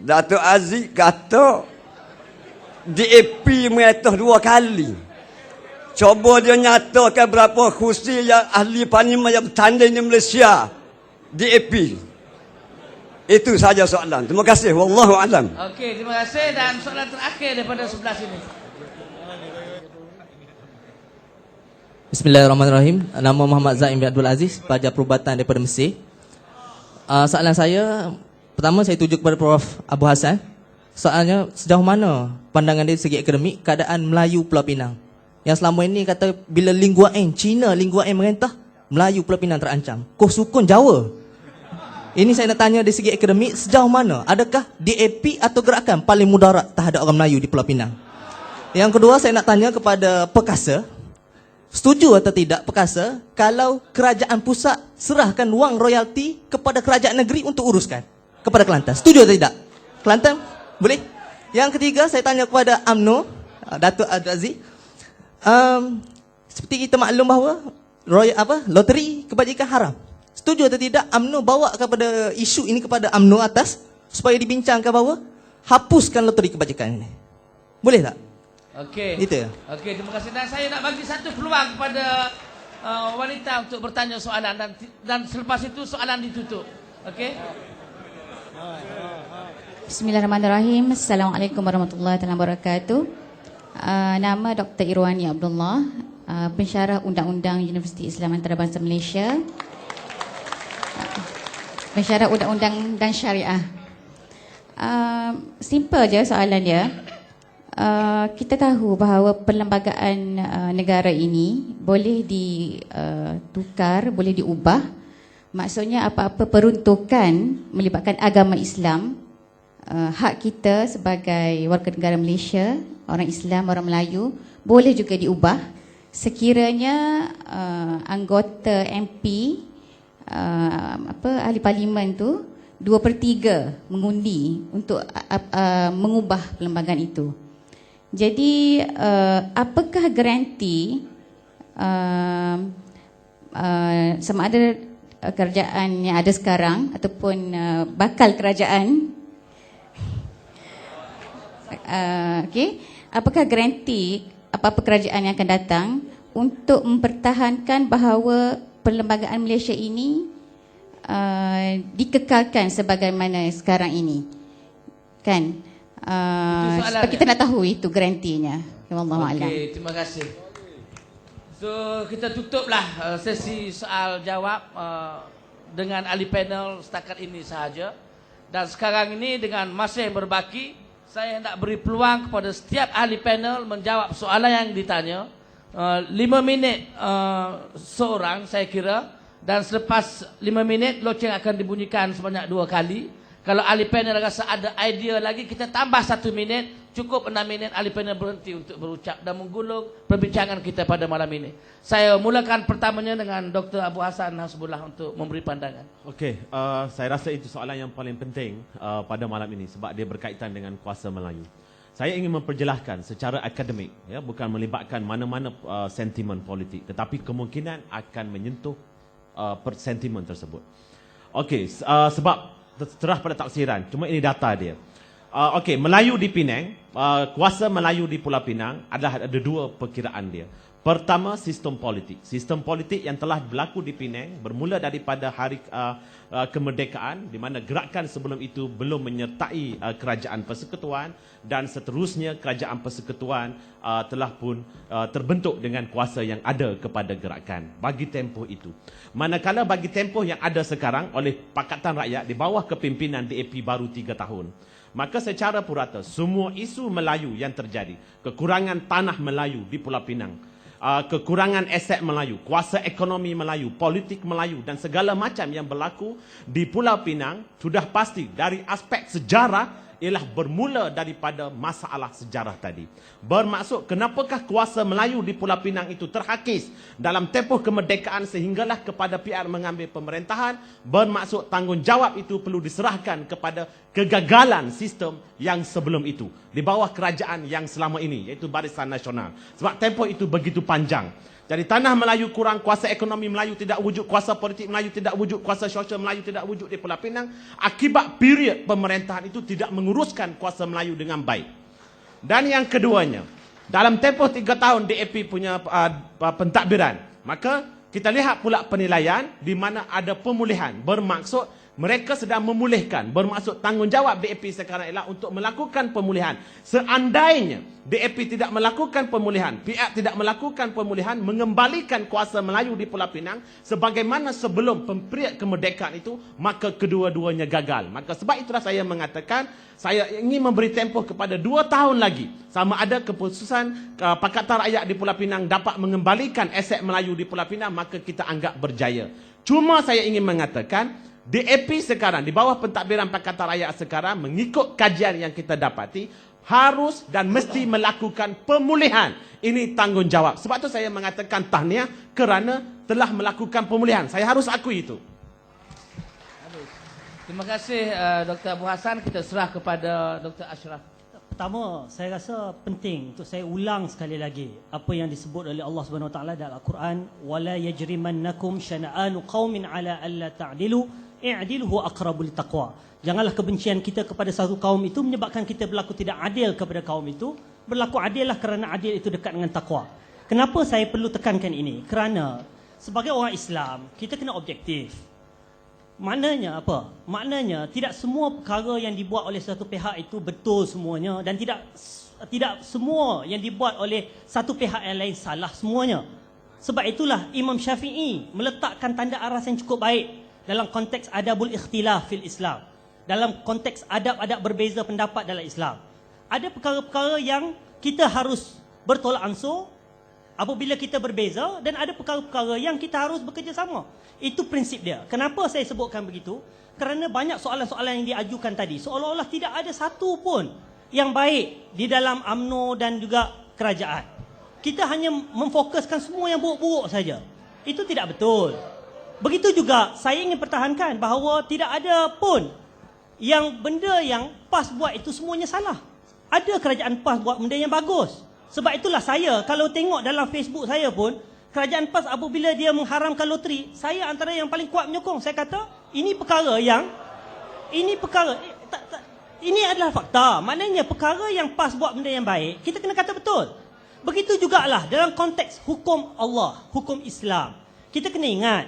Datuk Aziz kata DAP mengatas 2 kali. Cuba dia nyatakan berapa kursi yang ahli parlimen yang bertanding di Malaysia DAP. Itu saja soalan. Terima kasih. Wallahu alam. Okey, terima kasih. Dan soalan terakhir daripada sebelah sini. Bismillahirrahmanirrahim. Nama Muhammad Zaim bin Abdul Aziz, pelajar perubatan daripada Mesir. Soalan saya, pertama saya tuju kepada Prof. Abu Hassan. Soalnya, sejauh mana pandangan dia segi akademik keadaan Melayu Pulau Pinang? Yang selama ini kata bila lingua N, Cina lingua N merentah, Melayu Pulau Pinang terancam. Kos sukun Jawa. Ini saya nak tanya dari segi akademik, sejauh mana? Adakah DAP atau gerakan paling mudarat terhadap orang Melayu di Pulau Pinang? Yang kedua, saya nak tanya kepada Perkasa. Setuju atau tidak Perkasa kalau kerajaan pusat serahkan wang royalti kepada kerajaan negeri untuk uruskan kepada Kelantan? Setuju atau tidak? Kelantan? Boleh? Yang ketiga, saya tanya kepada UMNO, Datuk Abdul Aziz. Seperti kita maklum bahawa loteri kebajikan haram. Setuju atau tidak UMNO bawa kepada isu ini kepada UMNO atas supaya dibincangkan bahawa hapuskan loteri kebajikan ini? Boleh tak? Okey. Itu. Okey, terima kasih. Dan saya nak bagi satu peluang kepada wanita untuk bertanya soalan dan selepas itu soalan ditutup. Okey? Bismillahirrahmanirrahim. Assalamualaikum warahmatullahi wabarakatuh. Nama Dr. Irwani Abdullah, pensyarah Undang-Undang Universiti Islam Antarabangsa Malaysia. Pensyarah Undang-Undang dan Syariah. Simple je soalan dia. Kita tahu bahawa perlembagaan negara ini boleh ditukar, boleh diubah. Maksudnya apa-apa peruntukan melibatkan agama Islam, hak kita sebagai warga negara Malaysia, orang Islam, orang Melayu, boleh juga diubah sekiranya anggota MP, ahli parlimen tu 2/3 mengundi untuk mengubah perlembagaan itu. Jadi apakah garanti sama ada kerajaan yang ada sekarang ataupun bakal kerajaan, okey, apakah garanti apa-apa kerajaan yang akan datang untuk mempertahankan bahawa perlembagaan Malaysia ini dikekalkan sebagaimana sekarang ini, kan? Sebab kita nak tahu itu garantinya. Wallahualam. Okey, terima kasih. So kita tutuplah sesi soal jawab dengan ahli panel setakat ini sahaja. Dan sekarang ini dengan masa yang berbaki, saya hendak beri peluang kepada setiap ahli panel menjawab soalan yang ditanya. 5 minit seorang saya kira, dan selepas 5 minit loceng akan dibunyikan sebanyak 2 kali. Kalau ahli panel rasa ada idea lagi, kita tambah 1 minit. Cukup 6 minit ahli panel berhenti untuk berucap dan menggulung perbincangan kita pada malam ini. Saya mulakan pertamanya dengan Dr. Abu Hassan Hasbullah untuk memberi pandangan. Okey, saya rasa itu soalan yang paling penting pada malam ini sebab dia berkaitan dengan kuasa Melayu. Saya ingin memperjelaskan secara akademik, ya, bukan melibatkan mana-mana sentimen politik, tetapi kemungkinan akan menyentuh sentimen tersebut. Okey, sebab terserah pada taksiran, cuma ini data dia. Okey, Melayu di Penang, kuasa Melayu di Pulau Pinang ada 2 perkiraan dia. Pertama, sistem politik. Sistem politik yang telah berlaku di Penang bermula daripada hari kemerdekaan, di mana gerakan sebelum itu belum menyertai kerajaan persekutuan, dan seterusnya kerajaan persekutuan telah pun terbentuk dengan kuasa yang ada kepada gerakan bagi tempoh itu. Manakala bagi tempoh yang ada sekarang oleh Pakatan Rakyat di bawah kepimpinan DAP baru 3 tahun, maka secara purata semua isu Melayu yang terjadi, kekurangan tanah Melayu di Pulau Pinang, kekurangan aset Melayu, kuasa ekonomi Melayu, politik Melayu dan segala macam yang berlaku di Pulau Pinang sudah pasti dari aspek sejarah ialah bermula daripada masalah sejarah tadi. Bermaksud kenapakah kuasa Melayu di Pulau Pinang itu terhakis dalam tempoh kemerdekaan sehinggalah kepada PR mengambil pemerintahan. Bermaksud tanggungjawab itu perlu diserahkan kepada kegagalan sistem yang sebelum itu di bawah kerajaan yang selama ini, iaitu Barisan Nasional. Sebab tempoh itu begitu panjang. Jadi tanah Melayu kurang, kuasa ekonomi Melayu tidak wujud, kuasa politik Melayu tidak wujud, kuasa sosial Melayu tidak wujud di Pulau Pinang. Akibat period pemerintahan itu tidak menguruskan kuasa Melayu dengan baik. Dan yang keduanya, dalam tempoh 3 tahun DAP punya pentadbiran, maka kita lihat pula penilaian di mana ada pemulihan. Bermaksud mereka sedang memulihkan. Bermaksud tanggungjawab DAP sekarang ialah untuk melakukan pemulihan. Seandainya DAP tidak melakukan pemulihan, PIAP tidak melakukan pemulihan, mengembalikan kuasa Melayu di Pulau Pinang sebagaimana sebelum period kemerdekaan itu, maka kedua-duanya gagal. Maka sebab itulah saya mengatakan, saya ingin memberi tempoh kepada 2 tahun lagi. Sama ada keputusan Pakatan Rakyat di Pulau Pinang dapat mengembalikan aset Melayu di Pulau Pinang, maka kita anggap berjaya. Cuma saya ingin mengatakan, DAP sekarang, di bawah pentadbiran Pakatan Rakyat sekarang, mengikut kajian yang kita dapati, harus dan mesti melakukan pemulihan. Ini tanggungjawab. Sebab itu saya mengatakan tahniah kerana telah melakukan pemulihan. Saya harus akui itu. Terima kasih Dr. Abu Hassan. Kita serah kepada Dr. Ashraf. Pertama, saya rasa penting untuk saya ulang sekali lagi apa yang disebut oleh Allah Subhanahu Wa Taala dalam Al-Quran, wala yajrimannakum syana'anu qaumin ala alla ta'dilu i'dilu huwa aqrabu littaqwa. Janganlah kebencian kita kepada satu kaum itu menyebabkan kita berlaku tidak adil kepada kaum itu. Berlaku adillah kerana adil itu dekat dengan takwa. Kenapa saya perlu tekankan ini? Kerana sebagai orang Islam, kita kena objektif. Maknanya apa? Maknanya tidak semua perkara yang dibuat oleh satu pihak itu betul semuanya, dan tidak semua yang dibuat oleh satu pihak yang lain salah semuanya. Sebab itulah Imam Syafi'i meletakkan tanda aras yang cukup baik dalam konteks adabul ikhtilaf fil Islam. Dalam konteks adab-adab berbeza pendapat dalam Islam. Ada perkara-perkara yang kita harus bertolak ansur apabila kita berbeza, dan ada perkara-perkara yang kita harus bekerjasama. Itu prinsip dia. Kenapa saya sebutkan begitu? Kerana banyak soalan-soalan yang diajukan tadi, seolah-olah tidak ada satu pun yang baik di dalam UMNO dan juga kerajaan. Kita hanya memfokuskan semua yang buruk-buruk saja. Itu tidak betul. Begitu juga saya ingin pertahankan bahawa tidak ada pun yang benda yang PAS buat itu semuanya salah. Ada kerajaan PAS buat benda yang bagus. Sebab itulah saya, kalau tengok dalam Facebook saya pun, kerajaan PAS apabila dia mengharamkan loteri, saya antara yang paling kuat menyokong. Saya kata, ini adalah fakta. Maknanya perkara yang PAS buat benda yang baik, kita kena kata betul. Begitu jugalah dalam konteks hukum Allah, hukum Islam. Kita kena ingat,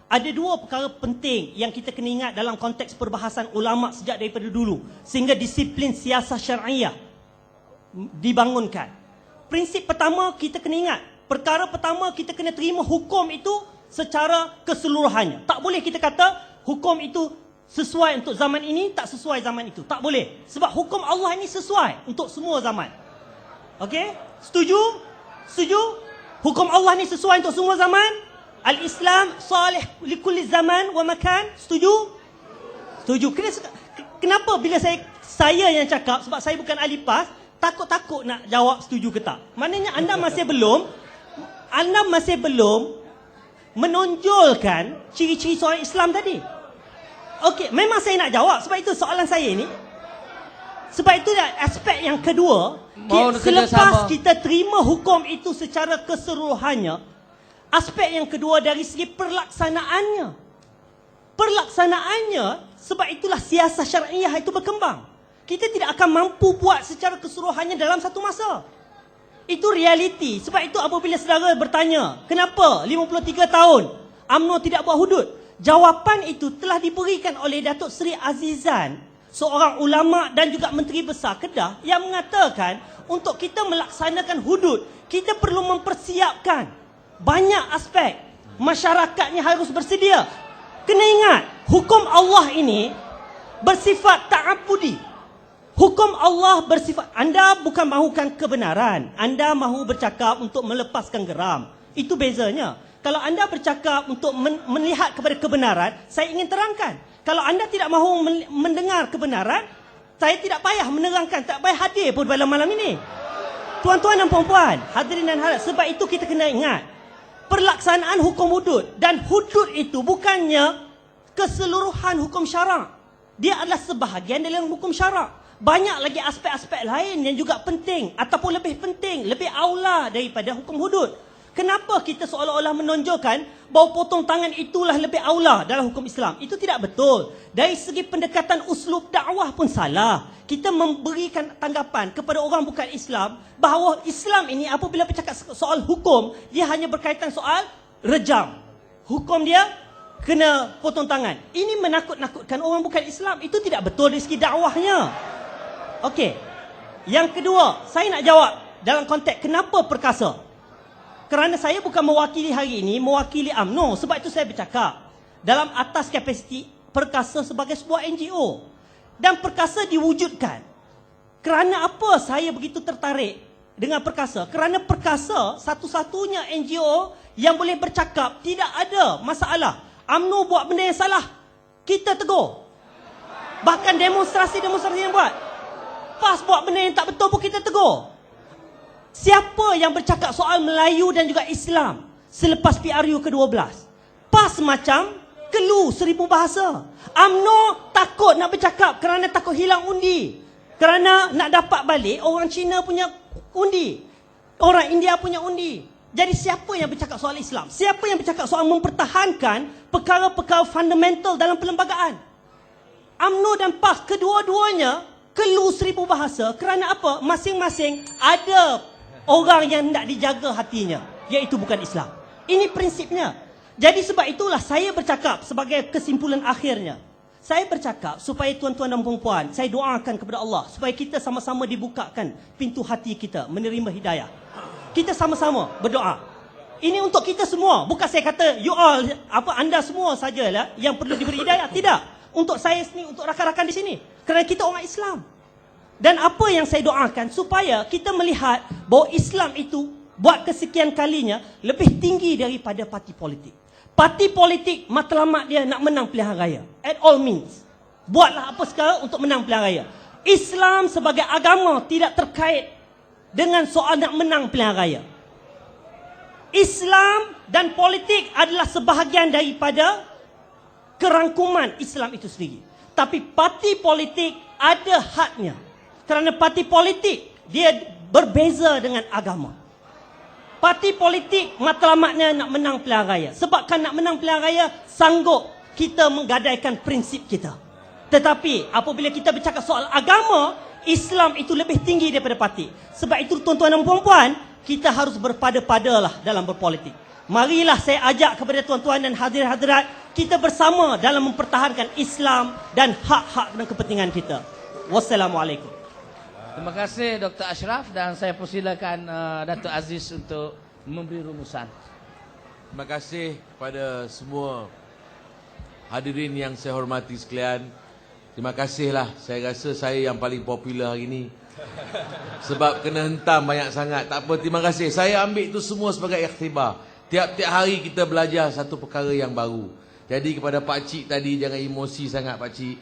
ada 2 perkara penting yang kita kena ingat dalam konteks perbahasan ulama sejak daripada dulu, sehingga disiplin siasah syariah dibangunkan. Prinsip pertama kita kena ingat, perkara pertama kita kena terima hukum itu secara keseluruhannya. Tak boleh kita kata hukum itu sesuai untuk zaman ini, tak sesuai zaman itu. Tak boleh. Sebab hukum Allah ini sesuai untuk semua zaman. Okey? Setuju? Setuju? Hukum Allah ini sesuai untuk semua zaman? Al-Islam salih likulli zaman wa makan. Setuju? Setuju. Kenapa bila saya yang cakap, sebab saya bukan ahli PAS, takut-takut nak jawab setuju ke tak? Maknanya anda masih belum menonjolkan ciri-ciri seorang Islam tadi. Okey, memang saya nak jawab. Sebab itu soalan saya ni, sebab itu aspek yang kedua, selepas kita terima hukum itu secara keseluruhannya, aspek yang kedua dari segi perlaksanaannya. Sebab itulah siasah syariah itu berkembang. Kita tidak akan mampu buat secara keseluruhannya dalam satu masa. Itu realiti. Sebab itu apabila saudara bertanya, kenapa 53 tahun UMNO tidak buat hudud? Jawapan itu telah diberikan oleh Datuk Seri Azizan, seorang ulama dan juga Menteri Besar Kedah, yang mengatakan untuk kita melaksanakan hudud, kita perlu mempersiapkan banyak aspek. Masyarakatnya harus bersedia. Kena ingat, hukum Allah ini bersifat ta'abudi. Hukum Allah bersifat, anda bukan mahukan kebenaran, anda mahu bercakap untuk melepaskan geram. Itu bezanya. Kalau anda bercakap untuk melihat kepada kebenaran, saya ingin terangkan. Kalau anda tidak mahu mendengar kebenaran, saya tidak payah menerangkan, tak payah hadir pun pada malam ini. Tuan-tuan dan puan-puan, hadirin dan hadirat, sebab itu kita kena ingat, pelaksanaan hukum hudud, dan hudud itu bukannya keseluruhan hukum syarak. Dia adalah sebahagian dalam hukum syarak. Banyak lagi aspek-aspek lain yang juga penting, ataupun lebih penting, lebih aula daripada hukum hudud. Kenapa kita seolah-olah menonjolkan bahawa potong tangan itulah lebih aula dalam hukum Islam? Itu tidak betul. Dari segi pendekatan uslub dakwah pun salah. Kita memberikan tanggapan kepada orang bukan Islam bahawa Islam ini apabila bercakap soal hukum, dia hanya berkaitan soal rejam. Hukum dia kena potong tangan. Ini menakut-nakutkan orang bukan Islam. Itu tidak betul dari segi dakwahnya. Okey. Yang kedua, saya nak jawab dalam konteks kenapa perkasa. Kerana saya bukan mewakili hari ini, mewakili UMNO. Sebab itu saya bercakap dalam atas kapasiti perkasa sebagai sebuah NGO. Dan perkasa diwujudkan. Kerana apa saya begitu tertarik dengan perkasa? Kerana perkasa satu-satunya NGO yang boleh bercakap tidak ada masalah. UMNO buat benda yang salah, kita tegur. Bahkan demonstrasi-demonstrasi yang buat. PAS buat benda yang tak betul pun kita tegur. Siapa yang bercakap soal Melayu dan juga Islam selepas PRU ke-12? PAS macam kelu 1000 bahasa. UMNO takut nak bercakap kerana takut hilang undi. Kerana nak dapat balik orang Cina punya undi, orang India punya undi. Jadi siapa yang bercakap soal Islam? Siapa yang bercakap soal mempertahankan perkara-perkara fundamental dalam perlembagaan? UMNO dan PAS kedua-duanya kelu 1000 bahasa. Kerana apa? Masing-masing ada orang yang hendak dijaga hatinya, iaitu bukan Islam. Ini prinsipnya. Jadi sebab itulah saya bercakap sebagai kesimpulan akhirnya. Saya bercakap supaya tuan-tuan dan puan-puan, saya doakan kepada Allah supaya kita sama-sama dibukakan pintu hati kita menerima hidayah. Kita sama-sama berdoa. Ini untuk kita semua. Bukan saya kata you all, anda semua sajalah yang perlu diberi hidayah. Tidak. Untuk saya sendiri, untuk rakan-rakan di sini. Kerana kita orang Islam. Dan apa yang saya doakan supaya kita melihat bahawa Islam itu buat kesekian kalinya lebih tinggi daripada parti politik. Parti politik matlamat dia nak menang pilihan raya. At all means. Buatlah apa sekarang untuk menang pilihan raya. Islam sebagai agama tidak terkait dengan soal nak menang pilihan raya. Islam dan politik adalah sebahagian daripada kerangkuman Islam itu sendiri. Tapi parti politik ada hadnya. Kerana parti politik dia berbeza dengan agama. Parti politik matlamatnya nak menang pilihan raya. Sebabkan nak menang pilihan raya, sanggup kita menggadaikan prinsip kita. Tetapi apabila kita bercakap soal agama, Islam itu lebih tinggi daripada parti. Sebab itu tuan-tuan dan puan-puan, kita harus berpada-padalah dalam berpolitik. Marilah saya ajak kepada tuan-tuan dan hadirin-hadirat, kita bersama dalam mempertahankan Islam dan hak-hak dan kepentingan kita. Wassalamualaikum. Terima kasih Dr. Ashraf dan saya persilakan Dato' Aziz untuk memberi rumusan. Terima kasih kepada semua hadirin yang saya hormati sekalian. Terima kasihlah, saya rasa saya yang paling popular hari ini. Sebab kena hentam banyak sangat. Tak apa, terima kasih. Saya ambil itu semua sebagai ikhtibar. Tiap-tiap hari kita belajar satu perkara yang baru. Jadi kepada Pakcik tadi, jangan emosi sangat Pakcik.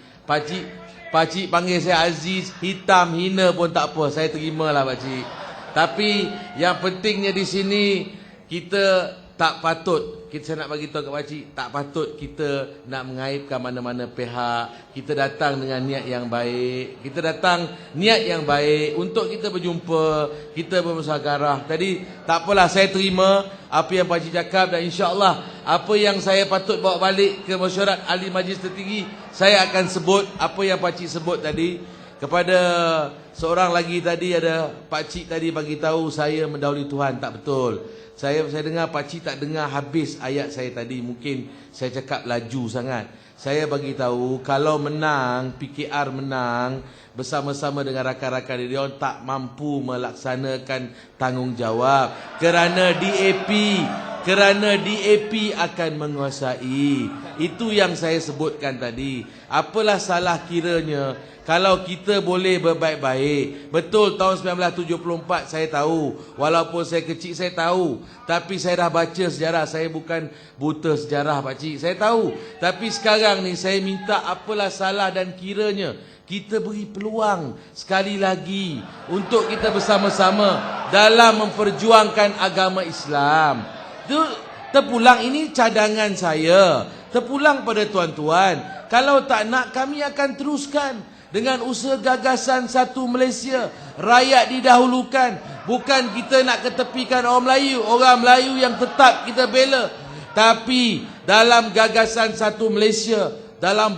Pakcik panggil saya Aziz, hitam, hina pun tak apa. Saya terimalah Pakcik. Tapi yang pentingnya di sini, kita tak patut, saya nak bagi tahu kat Pakcik, tak patut kita nak mengaibkan mana-mana pihak. Kita datang dengan niat yang baik. Kita datang niat yang baik untuk kita berjumpa, kita bermusyawarah. Tadi tak apalah, saya terima apa yang Pakcik cakap dan insya-Allah apa yang saya patut bawa balik ke mesyuarat ahli majlis tertinggi, saya akan sebut apa yang Pakcik sebut tadi. Kepada seorang lagi tadi, ada Pakcik tadi bagi tahu saya mendahului Tuhan. Tak betul. Saya dengar Pakcik tak dengar habis ayat saya tadi. Mungkin saya cakap laju sangat. Saya bagi tahu kalau menang, PKR menang bersama-sama dengan rakan-rakan dia, orang tak mampu melaksanakan tanggungjawab kerana DAP akan menguasai. Itu yang saya sebutkan tadi. Apalah salah kiranya kalau kita boleh berbaik-baik. Betul tahun 1974 saya tahu. Walaupun saya kecil saya tahu. Tapi saya dah baca sejarah. Saya bukan buta sejarah Pakcik. Saya tahu. Tapi sekarang ni saya minta apalah salah dan kiranya kita beri peluang sekali lagi untuk kita bersama-sama dalam memperjuangkan agama Islam. Terpulang, ini cadangan saya. Terpulang pada tuan-tuan. Kalau tak nak, kami akan teruskan. dengan usaha gagasan satu Malaysia. Rakyat didahulukan. Bukan kita nak ketepikan orang Melayu. Orang Melayu yang tetap kita bela. Tapi dalam gagasan satu Malaysia, dalam